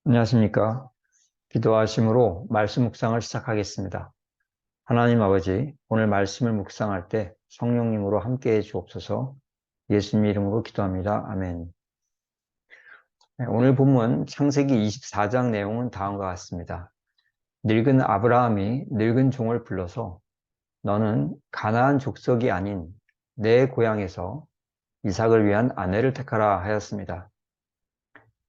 안녕하십니까. 기도하심으로 말씀 묵상을 시작하겠습니다. 하나님 아버지, 오늘 말씀을 묵상할 때 성령님으로 함께해 주옵소서. 예수님 이름으로 기도합니다. 아멘. 네, 오늘 본문 창세기 24장 내용은 다음과 같습니다. 늙은 아브라함이 늙은 종을 불러서 너는 가나안 족속이 아닌 내 고향에서 이삭을 위한 아내를 택하라 하였습니다.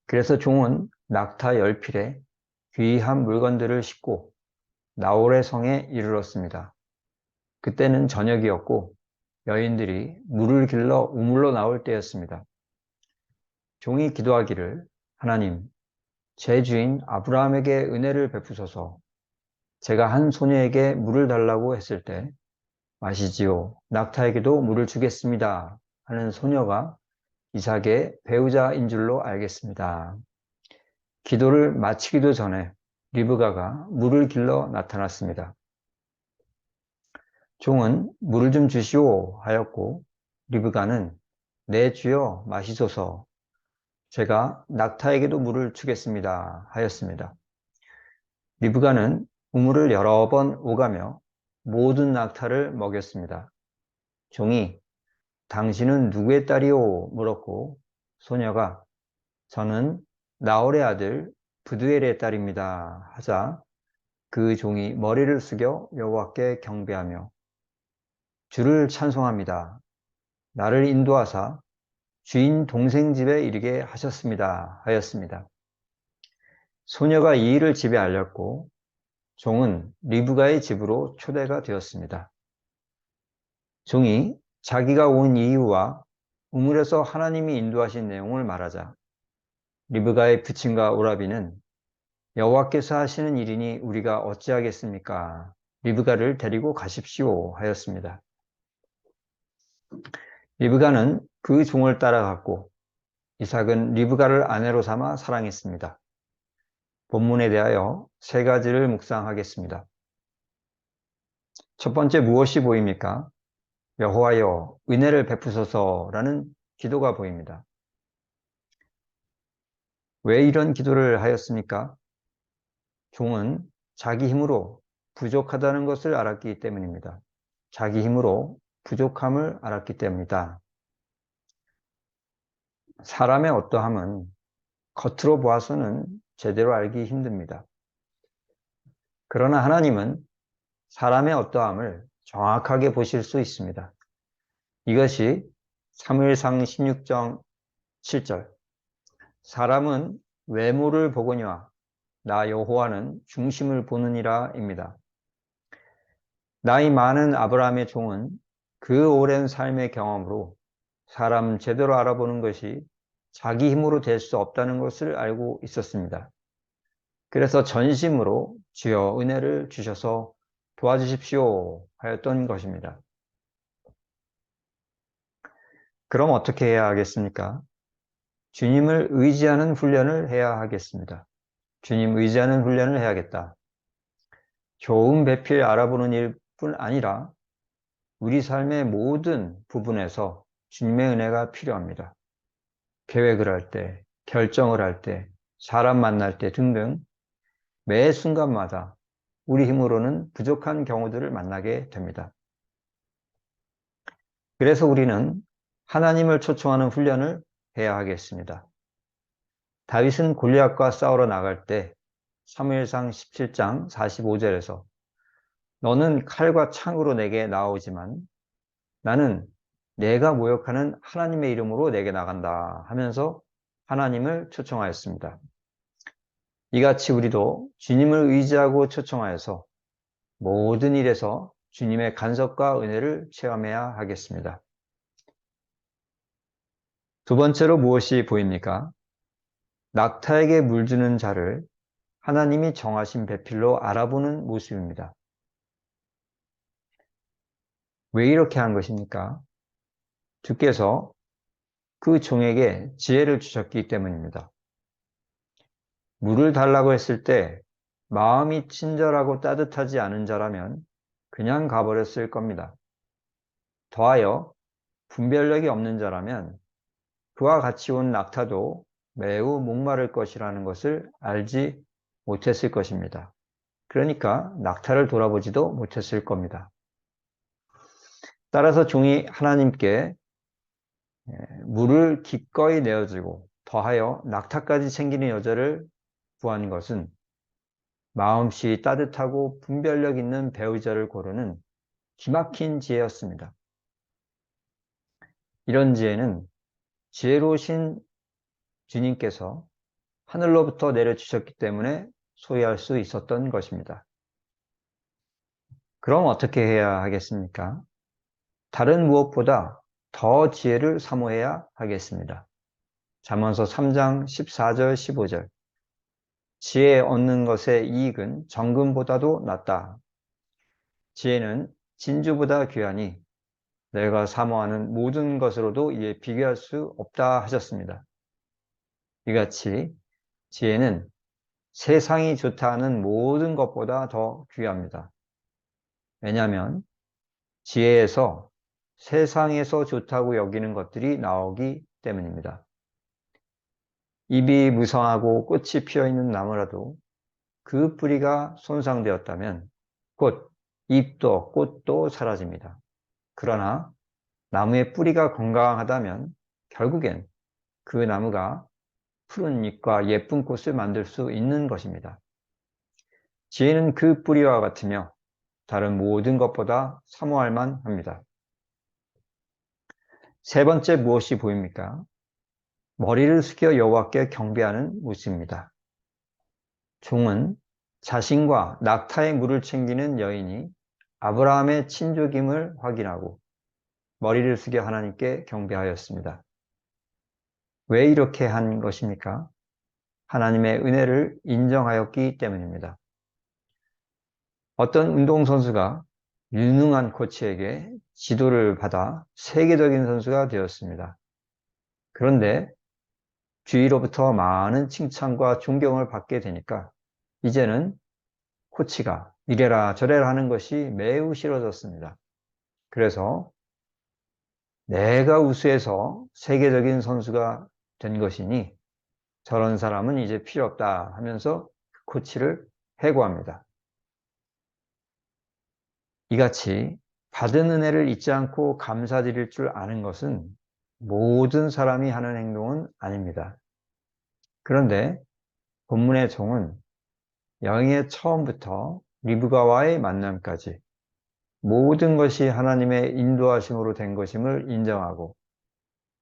그래서 종은 낙타 10필에 귀한 물건들을 싣고 나홀의 성에 이르렀습니다. 그때는 저녁이었고 여인들이 물을 길러 우물로 나올 때였습니다. 종이 기도하기를 하나님, 제 주인 아브라함에게 은혜를 베푸소서. 제가 한 소녀에게 물을 달라고 했을 때 마시지요. 낙타에게도 물을 주겠습니다. 하는 소녀가 이삭의 배우자인 줄로 알겠습니다. 기도를 마치기도 전에 리브가가 물을 길러 나타났습니다. 종은 물을 좀 주시오 하였고 리브가는 네 주여 마시소서 제가 낙타에게도 물을 주겠습니다 하였습니다. 리브가는 우물을 여러 번 오가며 모든 낙타를 먹였습니다. 종이 당신은 누구의 딸이오 물었고 소녀가 저는 나홀의 아들 브두엘의 딸입니다 하자 그 종이 머리를 숙여 여호와께 경배하며 주를 찬송합니다. 나를 인도하사 주인 동생 집에 이르게 하셨습니다. 하였습니다. 소녀가 이 일을 집에 알렸고 종은 리브가의 집으로 초대가 되었습니다. 종이 자기가 온 이유와 우물에서 하나님이 인도하신 내용을 말하자 리브가의 부친과 오라비는 여호와께서 하시는 일이니 우리가 어찌하겠습니까? 리브가를 데리고 가십시오 하였습니다. 리브가는 그 종을 따라갔고 이삭은 리브가를 아내로 삼아 사랑했습니다. 본문에 대하여 세 가지를 묵상하겠습니다. 첫 번째 무엇이 보입니까? 여호와여 은혜를 베푸소서라는 기도가 보입니다. 왜 이런 기도를 하였습니까? 종은 자기 힘으로 부족하다는 것을 알았기 때문입니다. 자기 힘으로 부족함을 알았기 때문이다. 사람의 어떠함은 겉으로 보아서는 제대로 알기 힘듭니다. 그러나 하나님은 사람의 어떠함을 정확하게 보실 수 있습니다. 이것이 사무엘상 16장 7절 사람은 외모를 보거니와 나 여호와는 중심을 보느니라입니다. 나이 많은 아브라함의 종은 그 오랜 삶의 경험으로 사람 제대로 알아보는 것이 자기 힘으로 될 수 없다는 것을 알고 있었습니다. 그래서 전심으로 주여 은혜를 주셔서 도와주십시오 하였던 것입니다. 그럼 어떻게 해야 하겠습니까? 주님을 의지하는 훈련을 해야 하겠습니다. 주님 의지하는 훈련을 해야겠다. 좋은 배필 알아보는 일뿐 아니라 우리 삶의 모든 부분에서 주님의 은혜가 필요합니다. 계획을 할 때, 결정을 할 때, 사람 만날 때 등등 매 순간마다 우리 힘으로는 부족한 경우들을 만나게 됩니다. 그래서 우리는 하나님을 초청하는 훈련을 해야 하겠습니다. 다윗은 골리앗과 싸우러 나갈 때 사무엘상 17장 45절에서 너는 칼과 창으로 내게 나오지만 나는 내가 모욕하는 하나님의 이름으로 내게 나간다 하면서 하나님을 초청하였습니다. 이같이 우리도 주님을 의지하고 초청하여서 모든 일에서 주님의 간섭과 은혜를 체험해야 하겠습니다. 두 번째로 무엇이 보입니까? 낙타에게 물 주는 자를 하나님이 정하신 배필로 알아보는 모습입니다. 왜 이렇게 한 것입니까? 주께서 그 종에게 지혜를 주셨기 때문입니다. 물을 달라고 했을 때 마음이 친절하고 따뜻하지 않은 자라면 그냥 가버렸을 겁니다. 더하여 분별력이 없는 자라면 그와 같이 온 낙타도 매우 목마를 것이라는 것을 알지 못했을 것입니다. 그러니까 낙타를 돌아보지도 못했을 겁니다. 따라서 종이 하나님께 물을 기꺼이 내어주고 더하여 낙타까지 챙기는 여자를 구한 것은 마음씨 따뜻하고 분별력 있는 배우자를 고르는 기막힌 지혜였습니다. 이런 지혜는 지혜로우신 주님께서 하늘로부터 내려주셨기 때문에 소유할 수 있었던 것입니다. 그럼 어떻게 해야 하겠습니까? 다른 무엇보다 더 지혜를 사모해야 하겠습니다. 잠언서 3장 14절 15절 지혜 얻는 것의 이익은 정금보다도 낫다. 지혜는 진주보다 귀하니 내가 사모하는 모든 것으로도 이에 비교할 수 없다 하셨습니다. 이같이 지혜는 세상이 좋다 하는 모든 것보다 더 귀합니다. 왜냐하면 지혜에서 세상에서 좋다고 여기는 것들이 나오기 때문입니다. 잎이 무성하고 꽃이 피어있는 나무라도 그 뿌리가 손상되었다면 곧 잎도 꽃도 사라집니다. 그러나 나무의 뿌리가 건강하다면 결국엔 그 나무가 푸른 잎과 예쁜 꽃을 만들 수 있는 것입니다. 지혜는 그 뿌리와 같으며 다른 모든 것보다 사모할 만합니다. 세 번째 무엇이 보입니까? 머리를 숙여 여호와께 경배하는 모습입니다. 종은 자신과 낙타의 물을 챙기는 여인이 아브라함의 친족임을 확인하고 머리를 숙여 하나님께 경배하였습니다. 왜 이렇게 한 것입니까? 하나님의 은혜를 인정하였기 때문입니다. 어떤 운동선수가 유능한 코치에게 지도를 받아 세계적인 선수가 되었습니다. 그런데 주위로부터 많은 칭찬과 존경을 받게 되니까 이제는 코치가 이래라 저래라 하는 것이 매우 싫어졌습니다. 그래서 내가 우수해서 세계적인 선수가 된 것이니 저런 사람은 이제 필요 없다 하면서 코치를 해고합니다. 이같이 받은 은혜를 잊지 않고 감사드릴 줄 아는 것은 모든 사람이 하는 행동은 아닙니다. 그런데 본문의 종은 여행의 처음부터 리브가와의 만남까지 모든 것이 하나님의 인도하심으로 된 것임을 인정하고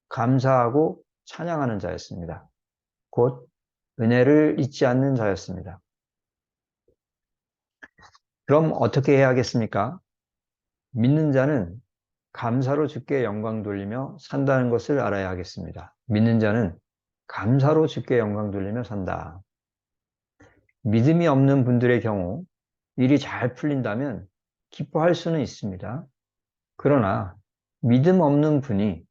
감사하고 찬양하는 자였습니다. 곧 은혜를 잊지 않는 자였습니다. 그럼 어떻게 해야겠습니까? 믿는 자는 감사로 주께 영광 돌리며 산다는 것을 알아야 하겠습니다. 믿는 자는 감사로 주께 영광 돌리며 산다. 믿음이 없는 분들의 경우 일이 잘 풀린다면 기뻐할 수는 있습니다. 그러나 믿음 없는 분이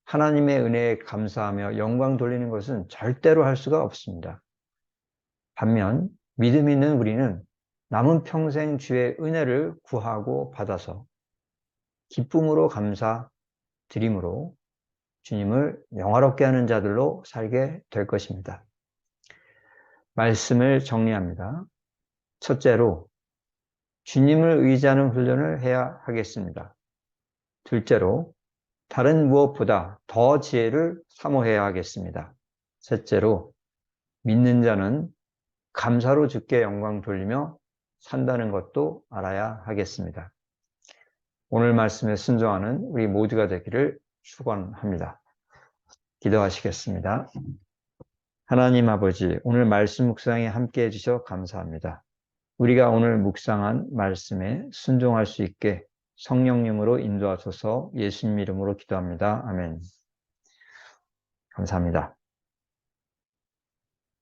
하나님의 은혜에 감사하며 영광 돌리는 것은 절대로 할 수가 없습니다. 반면 믿음 있는 우리는 남은 평생 주의 은혜를 구하고 받아서 기쁨으로 감사 드림으로 주님을 영화롭게 하는 자들로 살게 될 것입니다. 말씀을 정리합니다. 첫째로 주님을 의지하는 훈련을 해야 하겠습니다. 둘째로 다른 무엇보다 더 지혜를 사모해야 하겠습니다. 셋째로 믿는 자는 감사로 주께 영광 돌리며 산다는 것도 알아야 하겠습니다. 오늘 말씀에 순종하는 우리 모두가 되기를 축원합니다. 기도하시겠습니다. 하나님 아버지, 오늘 말씀 묵상에 함께 해주셔서 감사합니다. 우리가 오늘 묵상한 말씀에 순종할 수 있게 성령님으로 인도하소서. 예수님 이름으로 기도합니다. 아멘. 감사합니다.